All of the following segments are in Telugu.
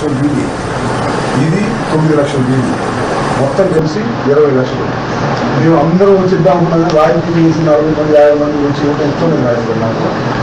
లక్షల బీడీ, ఇది 9 లక్షల బీడీ, మొత్తం కలిసి 20 లక్షలు. మేము అందరం వచ్చి ఇద్దాం అనుకున్నాం. రాజకీయ చేసి 40 మంది 50 మంది వచ్చి ఎంతో మంది రాజకీయాలు.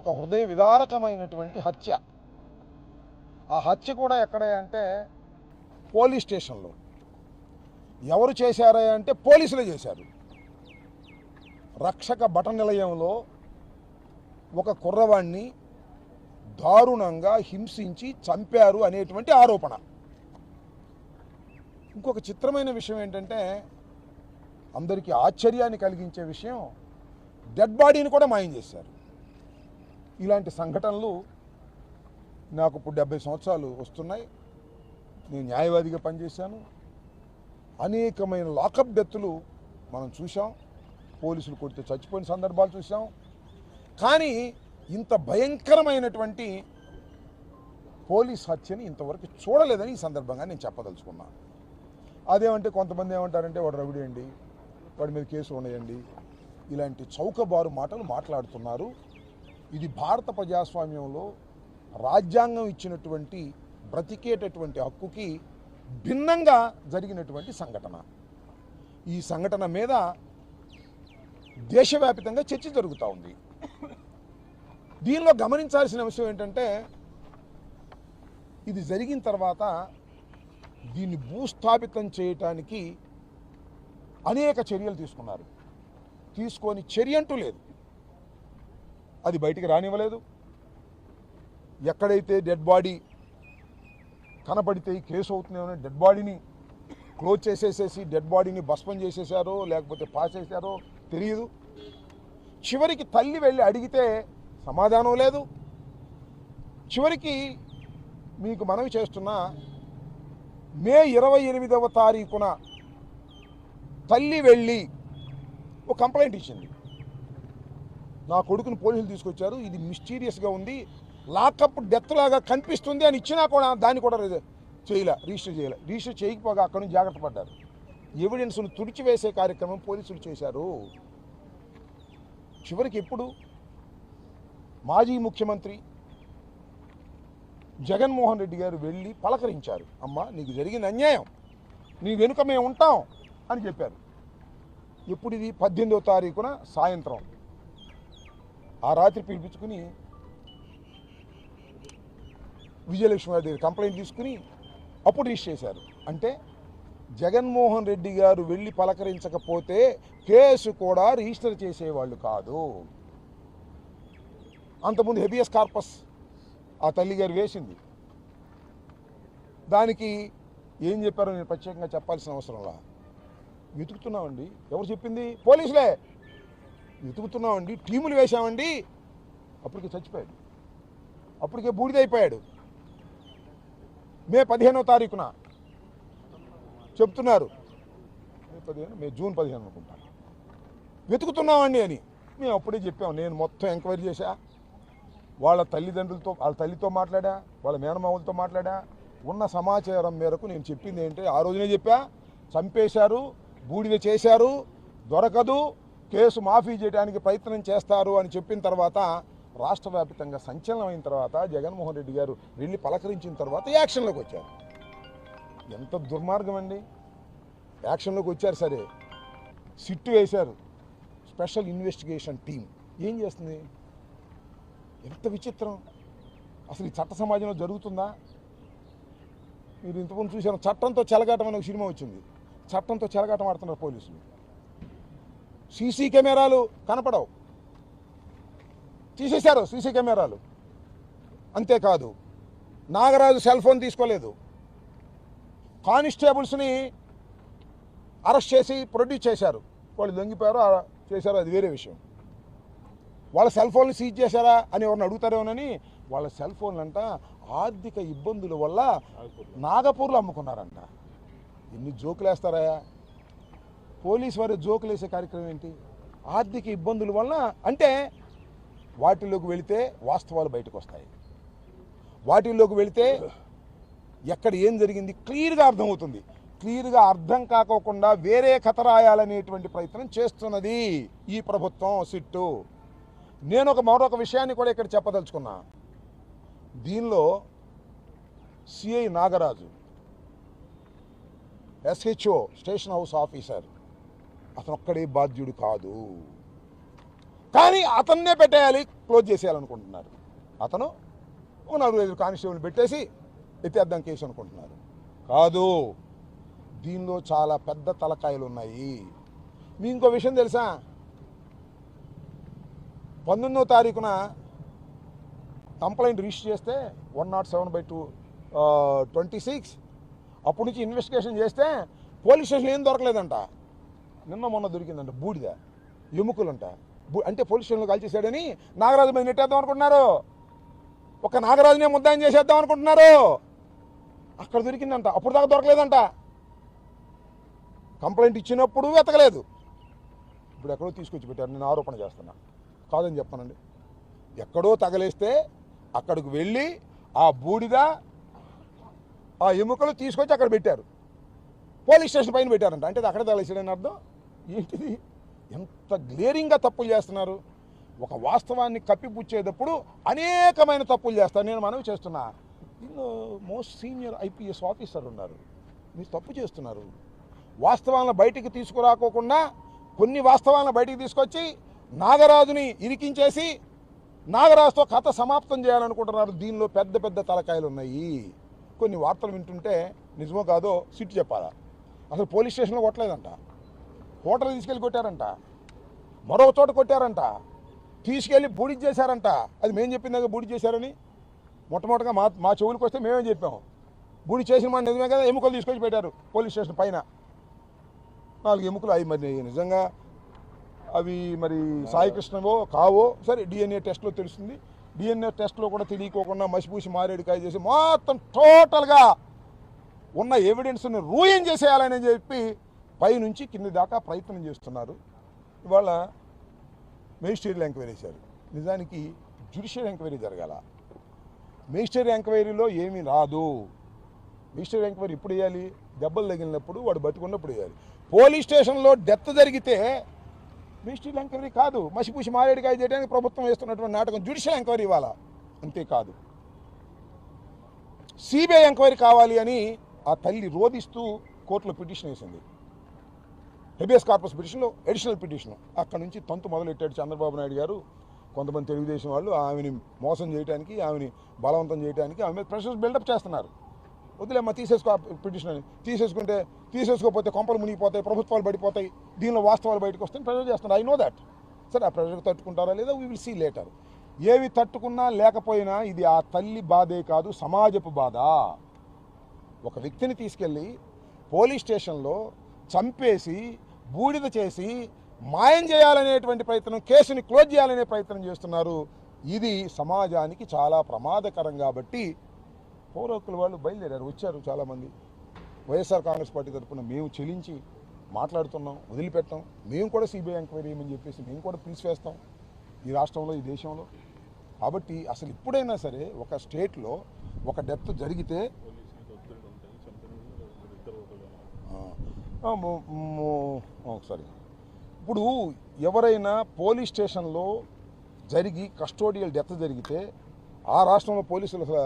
ఒక హృదయ విదారకమైనటువంటి హత్య. ఆ హత్య కూడా ఎక్కడ అంటే పోలీస్ స్టేషన్లో. ఎవరు చేశారా అంటే పోలీసులే చేశారు. రక్షక భట నిలయంలో ఒక కుర్రవాణ్ణి దారుణంగా హింసించి చంపారు అనేటువంటి ఆరోపణ. ఇంకొక చిత్రమైన విషయం ఏంటంటే, అందరికీ ఆశ్చర్యాన్ని కలిగించే విషయం, డెడ్ బాడీని కూడా మాయం చేశారు. ఇలాంటి సంఘటనలు నాకు ఇప్పుడు 70 సంవత్సరాలు వస్తున్నాయి. నేను న్యాయవాదిగా పనిచేశాను. అనేకమైన లాకప్ డెత్తులు మనం చూసాం. పోలీసులు కొడితే చచ్చిపోయిన సందర్భాలు చూసాం. కానీ ఇంత భయంకరమైనటువంటి పోలీస్ హత్యని ఇంతవరకు చూడలేదని ఈ సందర్భంగా నేను చెప్పదలుచుకున్నాను. అదేమంటే కొంతమంది ఏమంటారంటే వాడు రౌడీ అండి, వాడి మీద కేసులు ఉన్నాయండి, ఇలాంటి చౌకబారు మాటలు మాట్లాడుతున్నారు. ఇది భారత ప్రజాస్వామ్యంలో రాజ్యాంగం ఇచ్చినటువంటి బ్రతికేటటువంటి హక్కుకి భిన్నంగా జరిగినటువంటి సంఘటన. ఈ సంఘటన మీద దేశవ్యాప్తంగా చర్చ జరుగుతూ ఉంది. దీనిలో గమనించాల్సిన విషయం ఏంటంటే, ఇది జరిగిన తర్వాత దీన్ని భూస్థాపితం చేయటానికి అనేక చర్యలు తీసుకున్నారు. తీసుకొని చర్య అంటూ లేదు, అది బయటికి రానివ్వలేదు. ఎక్కడైతే డెడ్ బాడీ కనపడితే కేసు అవుతుందేమో డెడ్ బాడీని క్లోజ్ చేసేసేసి డెడ్ బాడీని భస్మం చేసేసారో లేకపోతే పాసేసారో తెలియదు. చివరికి తల్లి వెళ్ళి అడిగితే సమాధానం లేదు. చివరికి మీకు మనవి చేస్తున్నా, మే 28వ తారీఖున తల్లి వెళ్ళి ఒక కంప్లైంట్ ఇచ్చింది. నా కొడుకుని పోలీసులు తీసుకొచ్చారు, ఇది మిస్టీరియస్గా ఉంది, లాకప్ డెత్ లాగా కనిపిస్తుంది అని ఇచ్చినా కూడా దాన్ని కూడా రిజిస్టర్ చేయలే. రిజిస్టర్ చేయకపోగా అక్కడి నుంచి జాగ్రత్త పడ్డారు. ఎవిడెన్స్ను తుడిచివేసే కార్యక్రమం పోలీసులు చేశారు. చివరికి ఎప్పుడు మాజీ ముఖ్యమంత్రి జగన్మోహన్ రెడ్డి గారు వెళ్ళి పలకరించారు. అమ్మా, నీకు జరిగిన అన్యాయం, నీ వెనుక మేము ఉంటాం అని చెప్పారు. ఎప్పుడు ఇది 18వ తారీఖున సాయంత్రం. ఆ రాత్రి పిలిపించుకుని విజయలక్ష్మి గారి దగ్గర కంప్లైంట్ తీసుకుని అప్పుడు రిజిస్టర్ చేశారు. అంటే జగన్మోహన్ రెడ్డి గారు వెళ్ళి పలకరించకపోతే కేసు కూడా రిజిస్టర్ చేసేవాళ్ళు కాదు. అంతకుముందు హెబియస్ కార్పస్ ఆ తల్లి గారు వేసింది. దానికి ఏం చెప్పారో నేను ప్రత్యేకంగా చెప్పాల్సిన అవసరంలా. వెతుకుతున్నామండి. ఎవరు చెప్పింది? పోలీసులే. వెతుకుతున్నామండి, టీములు వేశామండి. అప్పటికే చచ్చిపోయాడు, అప్పటికే బూడిదైపోయాడు. మే 15వ తారీఖున చెప్తున్నారు, జూన్ 15 అనుకుంటా, వెతుకుతున్నామండి అని. మేము అప్పుడే చెప్పాము. నేను మొత్తం ఎంక్వైరీ చేశా, వాళ్ళ తల్లిదండ్రులతో, వాళ్ళ తల్లితో మాట్లాడా, వాళ్ళ మేనమావులతో మాట్లాడా. ఉన్న సమాచారం మేరకు నేను చెప్పింది ఏంటంటే, ఆ రోజునే చెప్పా, చంపేశారు, బూడిద చేశారు, దొరకదు, కేసు మాఫీ చేయడానికి ప్రయత్నం చేస్తారు అని చెప్పిన తర్వాత రాష్ట్ర వ్యాప్తంగా సంచలనమైన తర్వాత జగన్మోహన్ రెడ్డి గారు వెళ్ళి పలకరించిన తర్వాత యాక్షన్లోకి వచ్చారు. ఎంత దుర్మార్గం అండి! యాక్షన్లోకి వచ్చారు, సరే సిట్టు వేశారు, స్పెషల్ ఇన్వెస్టిగేషన్ టీం ఏం చేస్తుంది? ఎంత విచిత్రం! అసలు ఈ చట్ట సమాజంలో జరుగుతుందా? మీరు ఇంతకుముందు చూసారు చట్టంతో చెలగాటం అనే ఒక సినిమా వచ్చింది. చట్టంతో చెలగాటం ఆడుతున్నారు పోలీసులు. సీసీ కెమెరాలు కనపడవు, తీసేశారు సీసీ కెమెరాలు. అంతేకాదు నాగరాజు సెల్ ఫోన్ తీసుకోలేదు. కానిస్టేబుల్స్ని అరెస్ట్ చేసి ప్రొడ్యూస్ చేశారు. వాళ్ళు దొంగిపోయారు, చేశారు, అది వేరే విషయం. వాళ్ళ సెల్ ఫోన్లు సీజ్ చేశారా అని ఎవరిని అడుగుతారేమోనని వాళ్ళ సెల్ ఫోన్లంట ఆర్థిక ఇబ్బందుల వల్ల నాగపూర్లో అమ్ముకున్నారంట. ఎన్ని జోకులు వేస్తారా? పోలీసు వారి జోకులు వేసే కార్యక్రమం ఏంటి? ఆర్థిక ఇబ్బందుల వల్ల అంటే వాటిల్లోకి వెళితే వాస్తవాలు బయటకు వస్తాయి. వాటిల్లోకి వెళితే ఎక్కడ ఏం జరిగింది క్లియర్గా అర్థమవుతుంది. క్లియర్గా అర్థం కాకోకుండా వేరే కథ రాయాలనేటువంటి ప్రయత్నం చేస్తున్నది ఈ ప్రభుత్వం, సిట్టు. నేను మరొక విషయాన్ని కూడా ఇక్కడ చెప్పదలుచుకున్నా. దీనిలో CI Nagaraju, SHO station house officer, అతను ఒక్కడే బాధ్యుడు కాదు. కానీ అతన్నే పెట్టేయాలి, క్లోజ్ చేసేయాలనుకుంటున్నారు. అతను ఒక 4-5 కానిస్టేబుల్ పెట్టేసి ఎత్తేద్దాం కేసు అనుకుంటున్నారు. కాదు, దీనిలో చాలా పెద్ద తలకాయలు ఉన్నాయి. మీ ఇంకో విషయం తెలుసా? 19వ తారీఖున కంప్లైంట్ రిజిస్టర్ చేస్తే 107/26 అప్పటి నుంచి ఇన్వెస్టిగేషన్ చేస్తే పోలీస్ స్టేషన్లో ఏం దొరకలేదంట. నిన్న మొన్న దొరికిందంట బూడిద, ఎముకలంట. అంటే పోలీస్ స్టేషన్లో కాల్చేసాడని నాగరాజు మీద నెట్టేద్దాం అనుకుంటున్నారు. ఒక నాగరాజునే ముద్దాయం చేసేద్దాం అనుకుంటున్నారు. అక్కడ దొరికిందంట, అప్పుడు దాకా దొరకలేదంట. కంప్లైంట్ ఇచ్చినప్పుడు వెతకలేదు, ఇప్పుడు ఎక్కడో తీసుకొచ్చి పెట్టారు. నేను ఆరోపణ చేస్తున్నా, కాదని చెప్పానండి. ఎక్కడో తగలేస్తే అక్కడికి వెళ్ళి ఆ బూడిద, ఆ ఎముకలు తీసుకొచ్చి అక్కడ పెట్టారు. పోలీస్ స్టేషన్ పైన పెట్టారంట. అంటే అక్కడ తగలేసాడని అర్థం ఏంటిది? ఎంత గ్లేరింగ్గా తప్పులు చేస్తున్నారు. ఒక వాస్తవాన్ని కప్పిపుచ్చేటప్పుడు అనేకమైన తప్పులు చేస్తారు. నేను మనవి చేస్తున్నా, దీనిలో మోస్ట్ సీనియర్ ఐపీఎస్ ఆఫీసర్ ఉన్నారు, మీరు తప్పు చేస్తున్నారు. వాస్తవాలను బయటికి తీసుకురాకోకుండా కొన్ని వాస్తవాలను బయటికి తీసుకొచ్చి నాగరాజుని ఇరికించేసి నాగరాజుతో కథ సమాప్తం చేయాలనుకుంటున్నారు. దీనిలో పెద్ద పెద్ద తలకాయలు ఉన్నాయి. కొన్ని వార్తలు వింటుంటే నిజమో కాదో సిట్టు చెప్పాలా. అసలు పోలీస్ స్టేషన్లో కొట్టలేదంట, హోటల్ తీసుకెళ్ళి కొట్టారంట, మరో చోట కొట్టారంట, తీసుకెళ్ళి బూడిద చేశారంట. అది మేము చెప్పిందాక బూడిద చేశారని మొట్టమొదటిగా మా చెవులకు వస్తే మేమేం చెప్పాము. బూడి చేసిన మాట నిజమే కదా. ఎముకలు తీసుకొచ్చి పెట్టారు పోలీస్ స్టేషన్ పైన. 4 ఎముకలు. అవి మరి నిజంగా అవి మరి సాయికృష్ణవో కావో సరే, డిఎన్ఏ టెస్ట్లో తెలుస్తుంది. డిఎన్ఏ టెస్ట్లో కూడా తెలియకోకుండా మసిపూసి మారేడుకాయ చేసి మొత్తం టోటల్గా ఉన్న ఎవిడెన్స్ని రూయిన్ చేసేయాలని చెప్పి పైనుంచి కింది దాకా ప్రయత్నం చేస్తున్నారు. ఇవాళ మెజిస్ట్రియల్ ఎంక్వైరీ చేశారు. నిజానికి జ్యుడిషియల్ ఎంక్వైరీ జరగాల. మెజిస్ట్రియల్ ఎంక్వైరీలో ఏమీ రాదు. మెజిస్ట్రియల్ ఎంక్వైరీ ఇప్పుడు వేయాలి, దెబ్బలు తగిలినప్పుడు, వాడు బతుకున్నప్పుడు వేయాలి. పోలీస్ స్టేషన్లో డెత్ జరిగితే మెజిస్ట్రియల్ ఎంక్వైరీ కాదు, మసిపూసి మారేడుకాయ చేయడానికి ప్రభుత్వం వేస్తున్నటువంటి నాటకం జ్యుడిషియల్ ఎంక్వైరీ ఇవ్వాలా. అంతేకాదు సిబిఐ ఎంక్వైరీ కావాలి అని ఆ తల్లి రోధిస్తూ కోర్టులో పిటిషన్ వేసింది. హెబియస్ కార్పస్ పిటిషన్లో అడిషనల్ పిటిషన్. అక్కడ నుంచి తంతు మొదలెట్టాడు చంద్రబాబు నాయుడు గారు. కొంతమంది తెలుగుదేశం వాళ్ళు ఆమెని మోసం చేయడానికి, ఆమెని బలవంతం చేయడానికి ఆమె మీద ప్రెషర్స్ బిల్డప్ చేస్తున్నారు. వదిలేమ్మా, తీసేసుకో పిటిషన్ అని. తీసేసుకోకపోతే కొంపలు మునిగిపోతాయి, ప్రభుత్వాలు పడిపోతాయి, దీనిలో వాస్తవాలు బయటకు వస్తాయి ప్రెషర్ చేస్తున్నారు. I know that. సరే, ఆ ప్రెషర్ తట్టుకుంటారా లేదా వీ విల్ సీ లేటర్. ఏవి తట్టుకున్నా లేకపోయినా ఇది ఆ తల్లి బాధే కాదు, సమాజపు బాధ. ఒక వ్యక్తిని తీసుకెళ్ళి పోలీస్ స్టేషన్లో చంపేసి బూడిద చేసి మాయం చేయాలనేటువంటి ప్రయత్నం, కేసుని క్లోజ్ చేయాలనే ప్రయత్నం చేస్తున్నారు. ఇది సమాజానికి చాలా ప్రమాదకరం. కాబట్టి పౌర హక్కుల వాళ్ళు బయలుదేరారు, వచ్చారు చాలామంది. వైఎస్ఆర్ కాంగ్రెస్ పార్టీ తరఫున మేము చెల్లించి మాట్లాడుతున్నాం, వదిలిపెట్టాం. మేము కూడా సిబిఐ ఎంక్వైరీ చేయమని చెప్పేసి మేము కూడా పిలిచివేస్తాం ఈ రాష్ట్రంలో, ఈ దేశంలో. కాబట్టి అసలు ఇప్పుడైనా సరే ఒక స్టేట్లో ఒక డెత్ జరిగితే ఒకసారి ఇప్పుడు ఎవరైనా పోలీస్ స్టేషన్లో జరిగి కస్టోడియల్ డెత్ జరిగితే ఆ రాష్ట్రంలో పోలీసులు అసలు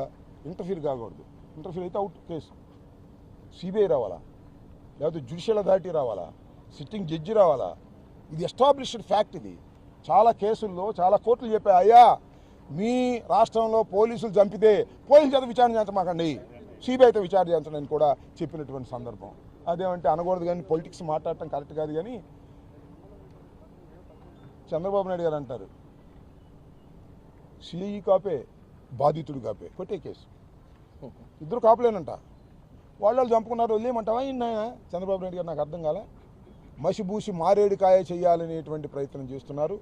ఇంటర్ఫీర్ కాకూడదు. ఇంటర్ఫీర్ అయితే అవుట్ కేసు. సిబిఐ రావాలా, లేకపోతే జ్యుడిషియల్ అథారిటీ రావాలా, సిట్టింగ్ జడ్జి రావాలా, ఇది ఎస్టాబ్లిష్డ్ ఫ్యాక్ట్. ఇది చాలా కేసుల్లో చాలా కోర్టులు చెప్పాయి, అయ్యా మీ రాష్ట్రంలో పోలీసులు చంపితే పోలీసుల చేత విచారణ చేయించమాకండి, సిబిఐతో విచారణ చేయించండి అని కూడా చెప్పినటువంటి సందర్భం. అదేమంటే అనకూడదు కానీ పొలిటిక్స్ మాట్లాడటం కరెక్ట్ కాదు. కానీ చంద్రబాబు నాయుడు గారు అంటారు సిఐ కాపే బాధితుడు కాపే, కొట్టే కేసు. ఇద్దరు కాపులేనంట, వాళ్ళు చంపుకున్నారు, వదిలేయమంటావా ఇన్న చంద్రబాబు నాయుడు గారు? నాకు అర్థం కాలే. మసిబూసి మారేడుకాయ చేయాలనేటువంటి ప్రయత్నం చేస్తున్నారు.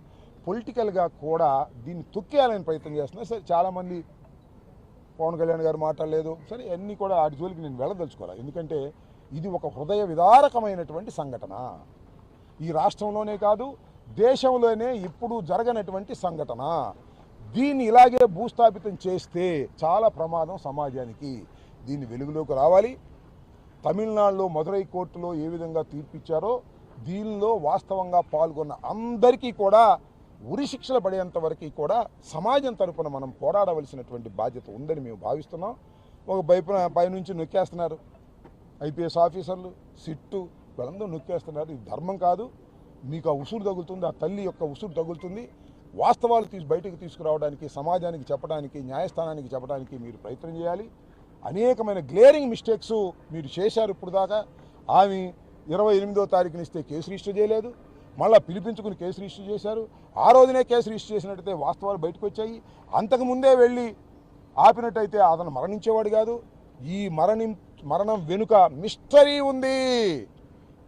పొలిటికల్గా కూడా దీన్ని తొక్కేయాలని ప్రయత్నం చేస్తున్నారు. సరే, చాలామంది పవన్ కళ్యాణ్ గారు మాట్లాడలేదు, సరే అన్నీ కూడా ఆడి జోలికి నేను వెళ్ళదలుచుకోవాలి. ఎందుకంటే ఇది ఒక హృదయ విదారకమైనటువంటి సంఘటన. ఈ రాష్ట్రంలోనే కాదు దేశంలోనే ఇప్పుడు జరగనటువంటి సంఘటన. దీన్ని ఇలాగే భూస్థాపితం చేస్తే చాలా ప్రమాదం సమాజానికి. దీన్ని వెలుగులోకి రావాలి. తమిళనాడులో మదురై కోర్టులో ఏ విధంగా తీర్పిచ్చారో దీనిలో వాస్తవంగా పాల్గొన్న అందరికీ కూడా ఉరిశిక్షలు పడేంత వరకు కూడా సమాజం తరపున మనం పోరాడవలసినటువంటి బాధ్యత ఉందని మేము భావిస్తున్నాం. ఒక పైనుంచి నొక్కేస్తున్నారు ఐపీఎస్ ఆఫీసర్లు, సిట్టు, వీళ్ళందరూ నొక్కేస్తున్నారు. ఇది ధర్మం కాదు. మీకు ఆ ఉసురు తగులుతుంది, ఆ తల్లి యొక్క ఉసురు తగులుతుంది. వాస్తవాలు బయటకు తీసుకురావడానికి, సమాజానికి చెప్పడానికి, న్యాయస్థానానికి చెప్పడానికి మీరు ప్రయత్నం చేయాలి. అనేకమైన గ్లేరింగ్ మిస్టేక్స్ మీరు చేశారు ఇప్పుడు దాకా. ఆమె 28వ తారీఖున ఇస్తే కేసు రిజిస్టర్ చేయలేదు, మళ్ళీ పిలిపించుకుని కేసు రిజిస్టర్ చేశారు. ఆ రోజునే కేసు రిజిస్టర్ చేసినట్టయితే వాస్తవాలు బయటకు వచ్చాయి. అంతకుముందే వెళ్ళి ఆపినట్టయితే అతను మరణించేవాడు కాదు. ఈ మరణం వెనుక మిస్టరీ ఉంది.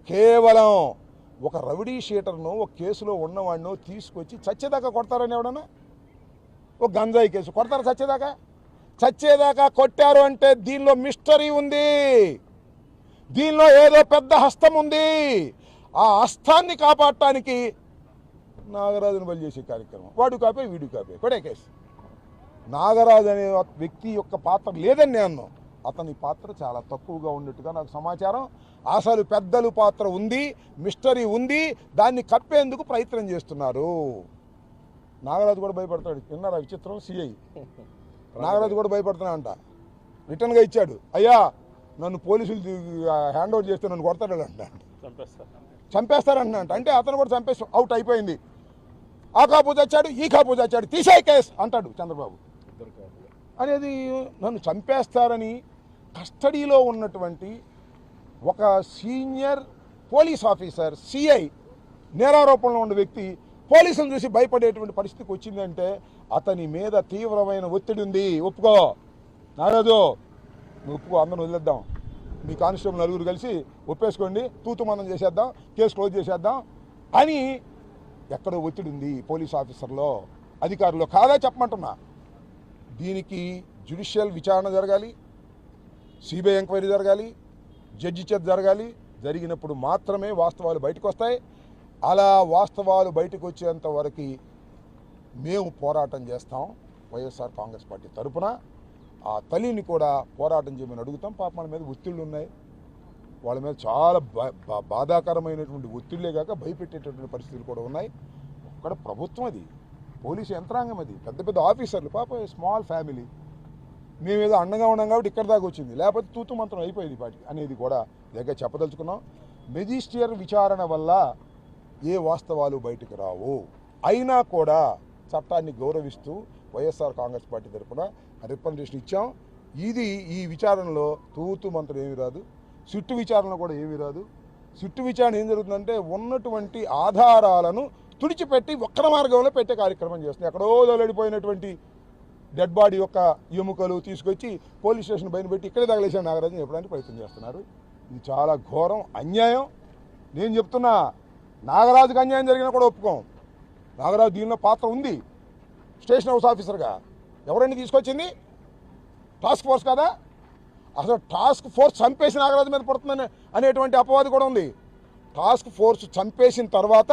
కేవలం ఒక రౌడీ షీటర్ను, ఒక కేసులో ఉన్నవాడినో తీసుకొచ్చి చచ్చేదాకా కొడతారని ఎవడన్నా? ఒక గంజాయి కేసు కొడతారు చచ్చేదాకా? చచ్చేదాకా కొట్టారు అంటే దీనిలో మిస్టరీ ఉంది, దీనిలో ఏదో పెద్ద హస్తం ఉంది. ఆ హస్తాన్ని కాపాడటానికి నాగరాజును బలి చేసే కార్యక్రమం. వాడు కాపే వీడు కాపే, కొడే కేసు. నాగరాజు అనే వ్యక్తి యొక్క పాత్ర లేదని నేను, అతని పాత్ర చాలా తక్కువగా ఉన్నట్టుగా నాకు సమాచారం. అసలు పెద్దలు పాత్ర ఉంది, మిస్టరీ ఉంది, దాన్ని కప్పేందుకు ప్రయత్నం చేస్తున్నారు. నాగరాజు కూడా భయపడతాడు. విన్నారా విచిత్రం? సిఐ నాగరాజు కూడా భయపడుతున్నా అంట. రిటర్న్గా ఇచ్చాడు, అయ్యా నన్ను పోలీసులు హ్యాండ్ ఓవర్ చేస్తే నన్ను కొడతాడు అంట, చంపేస్తారంట. అంటే అతను కూడా చంపేస్తాం, అవుట్ అయిపోయింది. ఆ కాపు చచ్చాడు, ఈ కాపు చచ్చాడు, తీసే కేసు అంటాడు చంద్రబాబు. అనేది నన్ను చంపేస్తారని కస్టడీలో ఉన్నటువంటి ఒక సీనియర్ పోలీస్ ఆఫీసర్, సిఐ, నేరారోపణలో ఉన్న వ్యక్తి పోలీసులను చూసి భయపడేటువంటి పరిస్థితికి వచ్చిందంటే అతని మీద తీవ్రమైన ఒత్తిడి ఉంది. ఒప్పుకో నారాజు, నువ్వు ఒప్పుకో, అందరం వదిలేద్దాం, మీ కానిస్టేబుల్ నలుగురు కలిసి ఒప్పేసుకోండి, తూతుమందం చేసేద్దాం, కేసు క్లోజ్ చేసేద్దాం అని ఎక్కడో ఒత్తిడి ఉంది పోలీస్ ఆఫీసర్లో, అధికారులు. కాదా చెప్పమంటున్నా. దీనికి జ్యుడిషియల్ విచారణ జరగాలి, సిబిఐ ఎంక్వైరీ జరగాలి, జడ్జి చేత జరగాలి. జరిగినప్పుడు మాత్రమే వాస్తవాలు బయటకు వస్తాయి. అలా వాస్తవాలు బయటకు వచ్చేంత వరకు మేము పోరాటం చేస్తాం వైఎస్ఆర్ కాంగ్రెస్ పార్టీ తరఫున. ఆ తల్లిని కూడా పోరాటం చేయమని అడుగుతాం. పాప మన మీద ఒత్తిళ్ళు ఉన్నాయి, వాళ్ళ మీద చాలా బాధాకరమైనటువంటి ఒత్తిళ్లే కాక భయపెట్టేటటువంటి పరిస్థితులు కూడా ఉన్నాయి. అక్కడ ప్రభుత్వం, అది పోలీసు యంత్రాంగం, అది పెద్ద పెద్ద ఆఫీసర్లు, పాప స్మాల్ ఫ్యామిలీ. మేమేదో అండగా ఉన్నాం కాబట్టి ఇక్కడి దాకా వచ్చింది, లేకపోతే తూతు మంత్రం అయిపోయింది పాటికి అనేది కూడా దగ్గర చెప్పదలుచుకున్నాం. మెజిస్ట్రియల్ విచారణ వల్ల ఏ వాస్తవాలు బయటకు రావు. అయినా కూడా చట్టాన్ని గౌరవిస్తూ వైఎస్ఆర్ కాంగ్రెస్ పార్టీ తరఫున రిప్రజెంటేషన్ ఇచ్చాం. ఈ విచారణలో తూతు మంత్రం ఏమీ రాదు, సిట్టు విచారణ కూడా ఏమీ రాదు. సిట్టు విచారణ ఏం జరుగుతుందంటే ఉన్నటువంటి ఆధారాలను తుడిచిపెట్టి వక్ర మార్గంలో పెట్టే కార్యక్రమం చేస్తుంది. ఎక్కడో వెళ్ళిపోయినటువంటి డెడ్ బాడీ యొక్క ఎముకలు తీసుకొచ్చి పోలీస్ స్టేషన్ పైన పెట్టి ఇక్కడే తగలేసాను నాగరాజుని చెప్పడానికి ప్రయత్నం చేస్తున్నారు. ఇది చాలా ఘోరం, అన్యాయం. నేను చెప్తున్నా, నాగరాజుకి అన్యాయం జరిగినా కూడా ఒప్పుకోం. నాగరాజు దీనిలో పాత్ర ఉంది, స్టేషన్ హౌస్ ఆఫీసర్గా. ఎవరండి తీసుకొచ్చింది? టాస్క్ ఫోర్స్ కదా. అసలు టాస్క్ ఫోర్స్ చంపేసి నాగరాజు మీద పడుతుందని అనేటువంటి అపవాదు కూడా ఉంది. టాస్క్ ఫోర్స్ చంపేసిన తర్వాత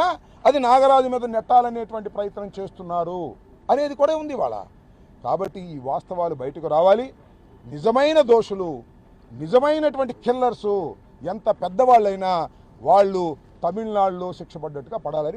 అది నాగరాజు మీద నెట్టాలనేటువంటి ప్రయత్నం చేస్తున్నారు అనేది కూడా ఉంది వాళ్ళ. కాబట్టి ఈ వాస్తవాలు బయటకు రావాలి. నిజమైన దోషులు, నిజమైనటువంటి కిల్లర్సు ఎంత పెద్దవాళ్ళైనా వాళ్ళు తమిళనాడులో శిక్ష పడ్డట్టుగా పడాలని